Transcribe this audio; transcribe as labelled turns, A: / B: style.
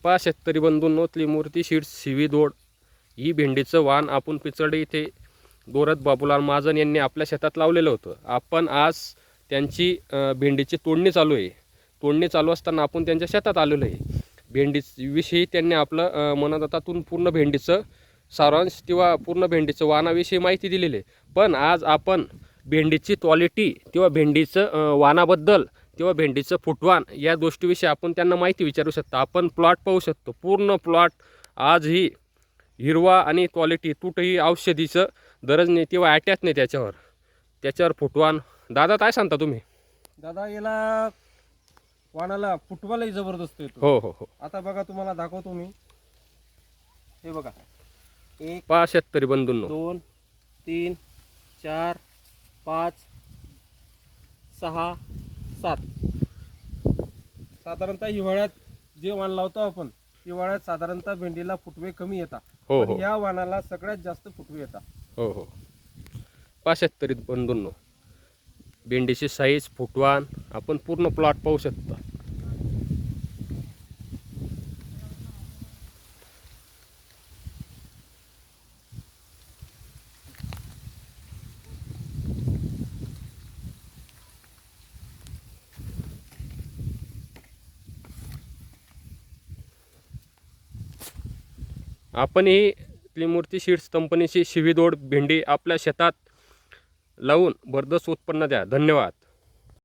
A: पहा शेतकरी बंधूंनो, त्रिमूर्ती सीड्स शिवीदोड ही भेंडीचं वाण आपण पिचडे इथे गोरख बाबूलाल महाजन यांनी आपल्या शेतात लावलेलं होतं. आपण आज त्यांची भेंडीची तोडणी चालू आहे. तोडणी चालू असताना आपण त्यांच्या शेतात आलेलो आहे. भेंडीविषयी त्यांनी आपलं मनोगतातून पूर्ण भेंडीचं सारांश किंवा पूर्ण भेंडीचं वाणाविषयी माहिती दिलेली आहे. पण आज आपण भेंडीची क्वालिटी किंवा भेंडीचं वाणाबद्दल किंवा भेंडीचं फुटवान या गोष्टीविषयी आपण त्यांना माहिती विचारू शकतो. आपण प्लॉट पाहू शकतो. पूर्ण प्लॉट आजही हिरवा आणि क्वालिटी कुठेही औषधीचं गरज नाही किंवा अटॅच नाही त्याच्यावर फुटवान. दादा काय सांगता तुम्ही?
B: दादा याला वाणाला फुटवालाही जबरदस्त येतो.
A: हो हो हो.
B: आता बघा तुम्हाला दाखवतो मी. हे बघा, 1
A: पहा शेतकरी बंधूंनो,
B: 2 3 4 5 6 7. साधारणतः हिवाळ्यात जे वाण लावतो आपण, हिवाळ्यात साधारणतः भेंडीला फुटवे कमी येतात.
A: हो
B: पण
A: हो
B: या वाणाला सगळ्यात जास्त फुटवे येतात.
A: हो हो. पहा शेतकरी बंधूंनो, भेंडीची साईज फुटवान आपण पूर्ण प्लॉट पाहू शकता. आपण ही त्रिमूर्ती सीड्स कंपनीची शिवीदोड भेंडी आपल्या शेतात लावून भरघोस उत्पन्न द्या. धन्यवाद.